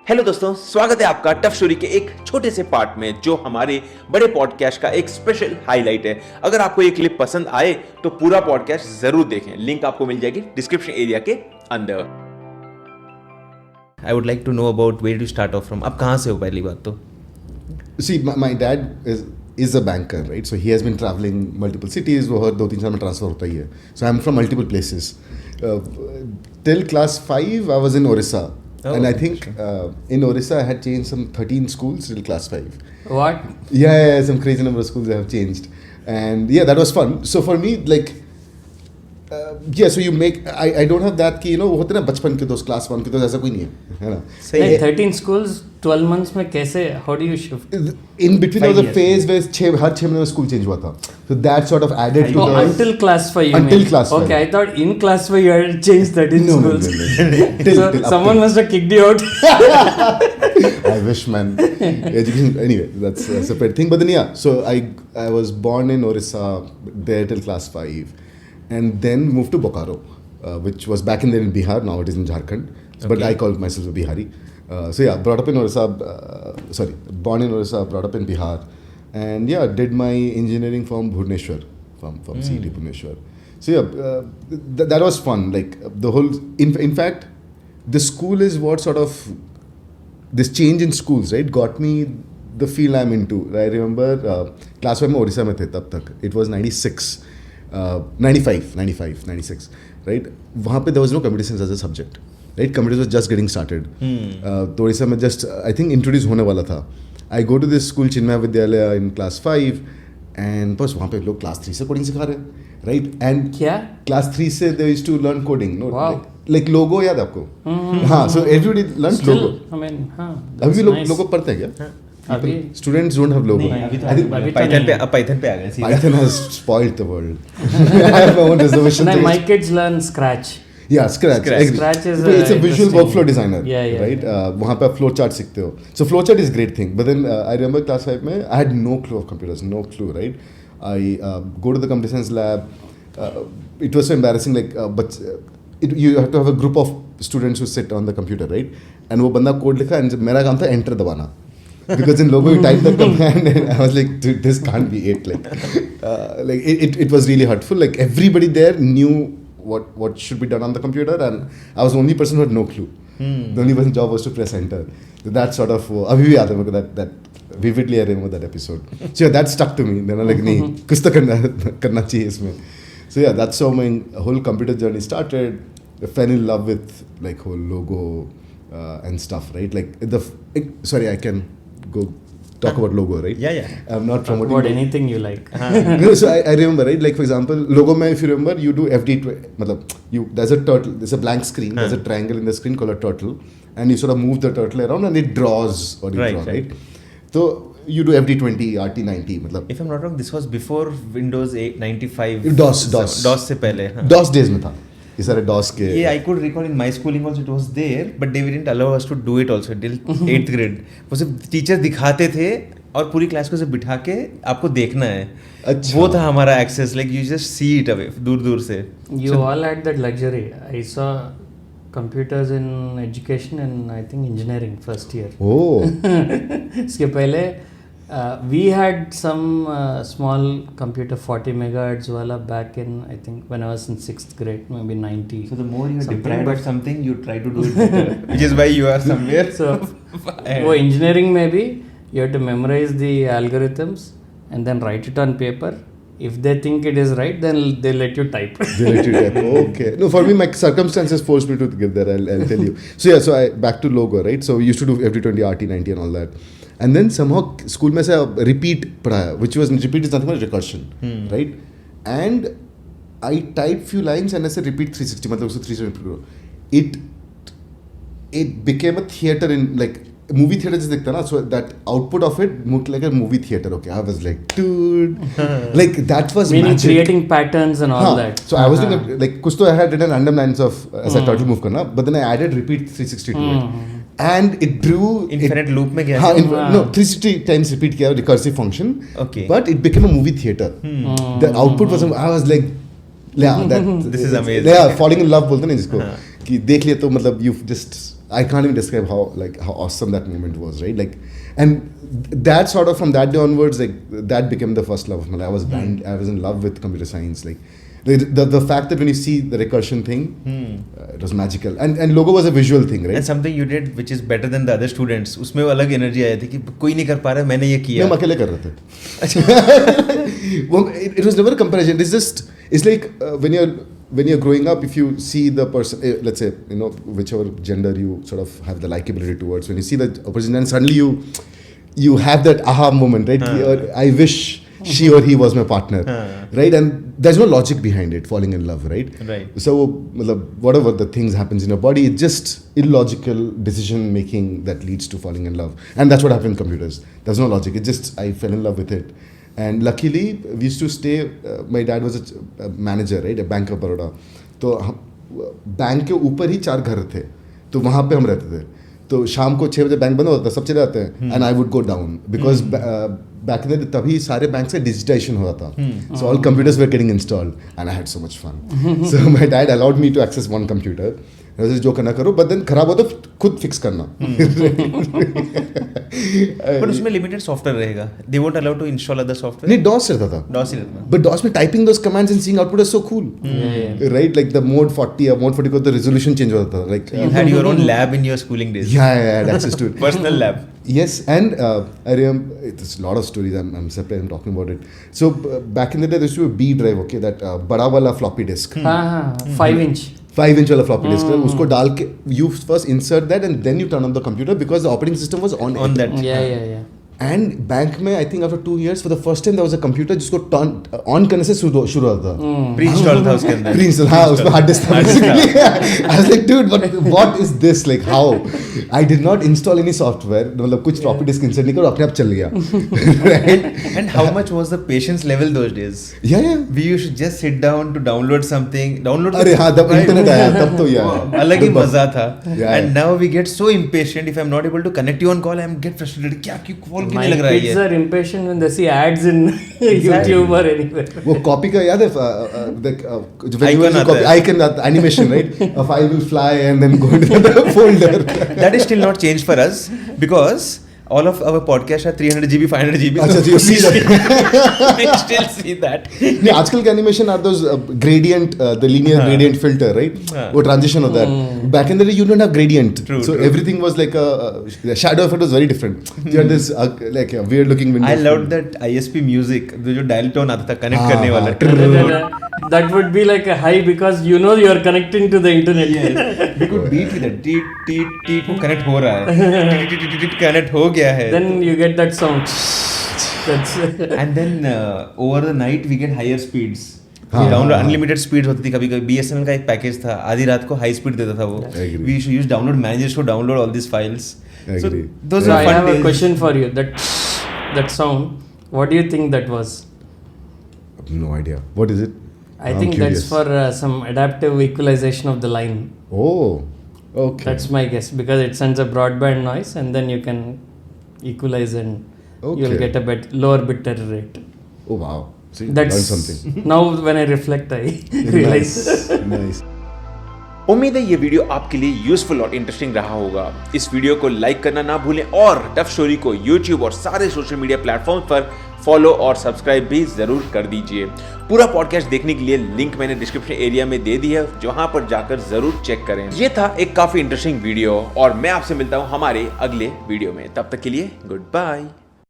Hello दोस्तों, स्वागत है आपका टफ स्टोरी के एक छोटे से पार्ट में जो हमारे बड़े पॉडकास्ट का एक स्पेशल हाईलाइट है। अगर आपको ये क्लिप पसंद आए तो पूरा पॉडकास्ट जरूर देखें, लिंक आपको मिल जाएगी डिस्क्रिप्शन एरिया के अंदर। I would like to know about where to start off from. आप कहाँ से हो पहली बात तो? See, my dad is a banker, right? So he has been traveling multiple cities. वो हर 2-3 साल में ट्रांसफर होता ही है. So I'm from multiple places. Till class 5, I was in Odisha. And I think in Odisha I had changed some 13 schools till class 5. What? Yeah, some crazy number of schools I have changed. And yeah, that was fun. So for me, like, so you make, I don't have that कि, वो होते ना बचपन के दोस्त, class 1 के दोस्त, ऐसा कोई नहीं है ना? Like 13 schools, 12 months में कैसे, how do you shift? In between there was a phase where हर 6 महीने में school change हुआ था. So that sort of added to the... Until class 5 you Until mean? class 5. Okay, I thought in class 5 you had changed 13 schools. No. Till someone must have kicked you out. I wish, man. Education, anyway, that's a separate thing. But then yeah, so I was born in Odisha, there till class 5. And then moved to Bokaro, which was back in Bihar. Now it is in Jharkhand. But I call myself a Bihari. So yeah, brought up in Odisha. Born in Odisha, brought up in Bihar, and yeah, did my engineering from Bhubaneswar, from CET Bhubaneswar. So yeah, that was fun. Like the whole. In fact, the school is what sort of this change in schools, right, got me the field I'm into. I remember class 5 में Odisha में थे तब तक. It was 96. 95, 96, right? वहाँ पे there was no competitions as a subject, right? Competitions was just getting started. तो उड़ीसा में just I think introduce होने वाला था. I go to this school चिन्मय विद्यालय in class 5 and बस वहाँ पे लोग class 3 से coding सिखा रहे हैं, right? And क्या? Class 3 से they used to learn coding, no? Wow. Like logo याद आपको? हाँ, so everybody learns logo. I mean, हाँ. अभी भी लोगो पढ़ते हैं क्या? अभी students don't have logo. Python पे आ गए। Python has spoiled the world. I have my own reservation. my kids learn Scratch. Yeah, Scratch is it's a visual workflow designer. Yeah. Right? वहाँ पे आप flow chart सीखते हो. So flow chart is a great thing. But then I remember class 5 में I had no clue of computers, no clue, right? I go to the computer science lab. It was so embarrassing. Like, but you have to have a group of students who sit on the computer, right? And वो बंदा code लिखा and मेरा काम था enter दबाना. Because in logo you type the command and I was like, dude, this can't be it. Like it was really hurtful. Like everybody there knew what should be done on the computer and I was the only person who had no clue. The only person's job was to press enter. So that sort of अभी भी याद है मेरे को that vividly I remember that episode. So yeah, that stuck to me. Then I like नहीं कुछ तो करना चाहिए इसमें. So yeah, that's how my whole computer journey started. I fell in love with like whole logo and stuff, right? Like sorry, I can go talk about logo, right? Yeah. I'm not promoting about anything you like. No, so I remember, right? Like for example, logo mein, if you remember, you do there's a turtle, there's a blank screen, there's a triangle in the screen called a turtle, and you sort of move the turtle around and it draws what you draw, right? So you do FD20, RT90, If I'm not wrong, this was before Windows 895. DOS से पहले. DOS days में था. ये सारे DOS के. Yeah, I could recall in my schooling also it was there, but they didn't allow us to do it also till 8th grade. वो सिर्फ teacher दिखाते थे और पूरी क्लास को सिर्फ बिठा के आपको देखना है. अच्छा. वो था हमारा access, like you just see it away दूर से. You all had that luxury. I saw computers in education and I think engineering first year. Oh. इसके पहले we had some small computer 40 megahertz wala back in I think when I was in 6th grade, maybe 90. So the more you are deprived of something, you try to do it better, which is why you are somewhere. So वो engineering में भी you have to memorize the algorithms and then write it on paper. If they think it is right, then they let you type. They let you type. Okay. No, for me, my circumstances forced me to get there. I'll tell you. So yeah, I back to logo, right? So we used to do FD20, RT90 and all that. And then somehow school में से repeat पढ़ाया, which was repeat is nothing but recursion, right? And I typed few lines and I said repeat 360, मतलब उसको 360 करो. It became a theater in like movie theater जैसे दिखता ना, so that output of it looked like a movie theater. Okay, I was like, dude, like that was meaning magic. Creating patterns and all that. So I was doing like कुछ तो I had written random lines of ऐसा turtle move करना, but then I added repeat 360 to it. And it drew infinite loop में गया. No, 360 times repeat किया recursive function. Okay. But it became a movie theater. The output was I was like, yeah, that this is amazing. Yeah, falling in love बोलते हैं जिसको कि देख लिया तो मतलब you just I can't even describe how awesome that moment was, right? Like, and that sort of from that day onwards, like that became the first love of my life. I was in love with computer science. Like the fact that when you see the recursion thing, it was magical. And logo was a visual thing, right? And something you did which is better than the other students. उसमें वो अलग energy आई थी कि कोई नहीं कर पा रहा है, मैंने ये किया. हम अकेले कर रहे थे. Well, it was never a comparison. It's like when you're growing up, if you see the person, let's say, you know, whichever gender you sort of have the likability towards, when you see that person and suddenly you have that aha moment, right? I wish she or he was my partner, right? And there's no logic behind it, falling in love, right? Right. So whatever the things happens in your body, it's just illogical decision making that leads to falling in love. And that's what happened in computers. There's no logic. It's just I fell in love with it. And luckily, we used to stay, my dad was a manager, right? A Bank of Baroda. तो bank के ऊपर ही 4 घर थे, तो वहाँ पे हम रहते थे. तो शाम को 6 बजे बैंक बंद होता था, सब चले जाते हैं, and I would go down because back in the day तभी सारे बैंक से digitization हो रहा था. So all computers were getting installed and I had so much fun. So my dad allowed me to access one computer. जो करना करो, but then खराब हो तो खुद फिक्स करना. But उसमें limited software रहेगा. They won't allow to install other software. नहीं, DOS रहता था. DOS ही रहता. But DOS में typing those commands and seeing output is so cool. Right? Like the mode 40 or mode 40 को the resolution change होता था. Like You had your own lab in your schooling days. Yeah, I had access to it. Personal lab. Yes, and I remember there's a lot of stories. I'm separate. I'm talking about it. So back in the day, there used to be a B drive. Okay, that बड़ा वाला floppy disk. 5-inch. 5-inch वाला floppy disk. उसको डाल के you first insert that and then you turn on the computer because the operating system was on that. Yeah. And bank में I think after 2 years for the first time there was a computer जिसको on करने से शुरू होता था. Pre-installed था उसके अंदर. Pre-installed, हाँ, उसमें hard disk था basically. I was like, dude, what is this? Like how? I did not install any software. मतलब कुछ floppy disk insert नहीं करो, अपने आप चल गया. Right? And how much was the patience level those days? Yeah. We used to just sit down to download something. अरे हाँ, तब internet आया, तब तो यार. अलग ही मजा था. Yeah. And now we get so impatient if I'm not able to connect you on call, I'm get frustrated. क्या क्यों call My kids are impatient when they see ads in YouTube or anywhere. वो copy का याद है? Icon animation, right? A file will fly and then go into the folder. That is still not changed for us because all of our podcasts are 300 GB, 500 GB. अच्छा, so you see that. We still see that. नहीं, आजकल के animation are those gradient, the linear gradient filter, right? वो transition होता है. Back in the day, you don't have gradient, so everything was like the shadow effect was very different. You had this like a weird looking window. I loved that ISP music, जो dial tone आता था connect करने वाला. That would be like a high because you know you are connecting to the internet. We could beat with it. T को connect हो रहा है. T connect हो गया है. Then you get that sound. That's And then over the night we get higher speeds. Download unlimited speed होती थी. कभी BSNL का एक पैकेज था, आधी रात को हाई स्पीड देता था वो. We used to use download managers to download all these files. So those so are fun I have days. a question for you. That sound, what do you think that was? No idea. What is it? I think curious. that's for some adaptive equalization of the line. Oh, okay. That's my guess because it sends a broadband noise and then you can equalize and you'll get a lower bit error rate. Oh wow. See, that's learn something. Now when I reflect, I realize. Nice. उम्मीद है ये video आपके लिए useful और interesting रहा होगा. इस video को लाइक करना ना भूलें और टफ स्टोरी को यूट्यूब और सारे सोशल मीडिया प्लेटफॉर्म पर फॉलो और सब्सक्राइब भी जरूर कर दीजिए. पूरा पॉडकास्ट देखने के लिए लिंक मैंने डिस्क्रिप्शन एरिया में दे दी है, जहां पर जाकर जरूर चेक करें. ये था एक काफी इंटरेस्टिंग वीडियो और मैं आपसे मिलता हूं हमारे अगले वीडियो में. तब तक के लिए गुड बाय.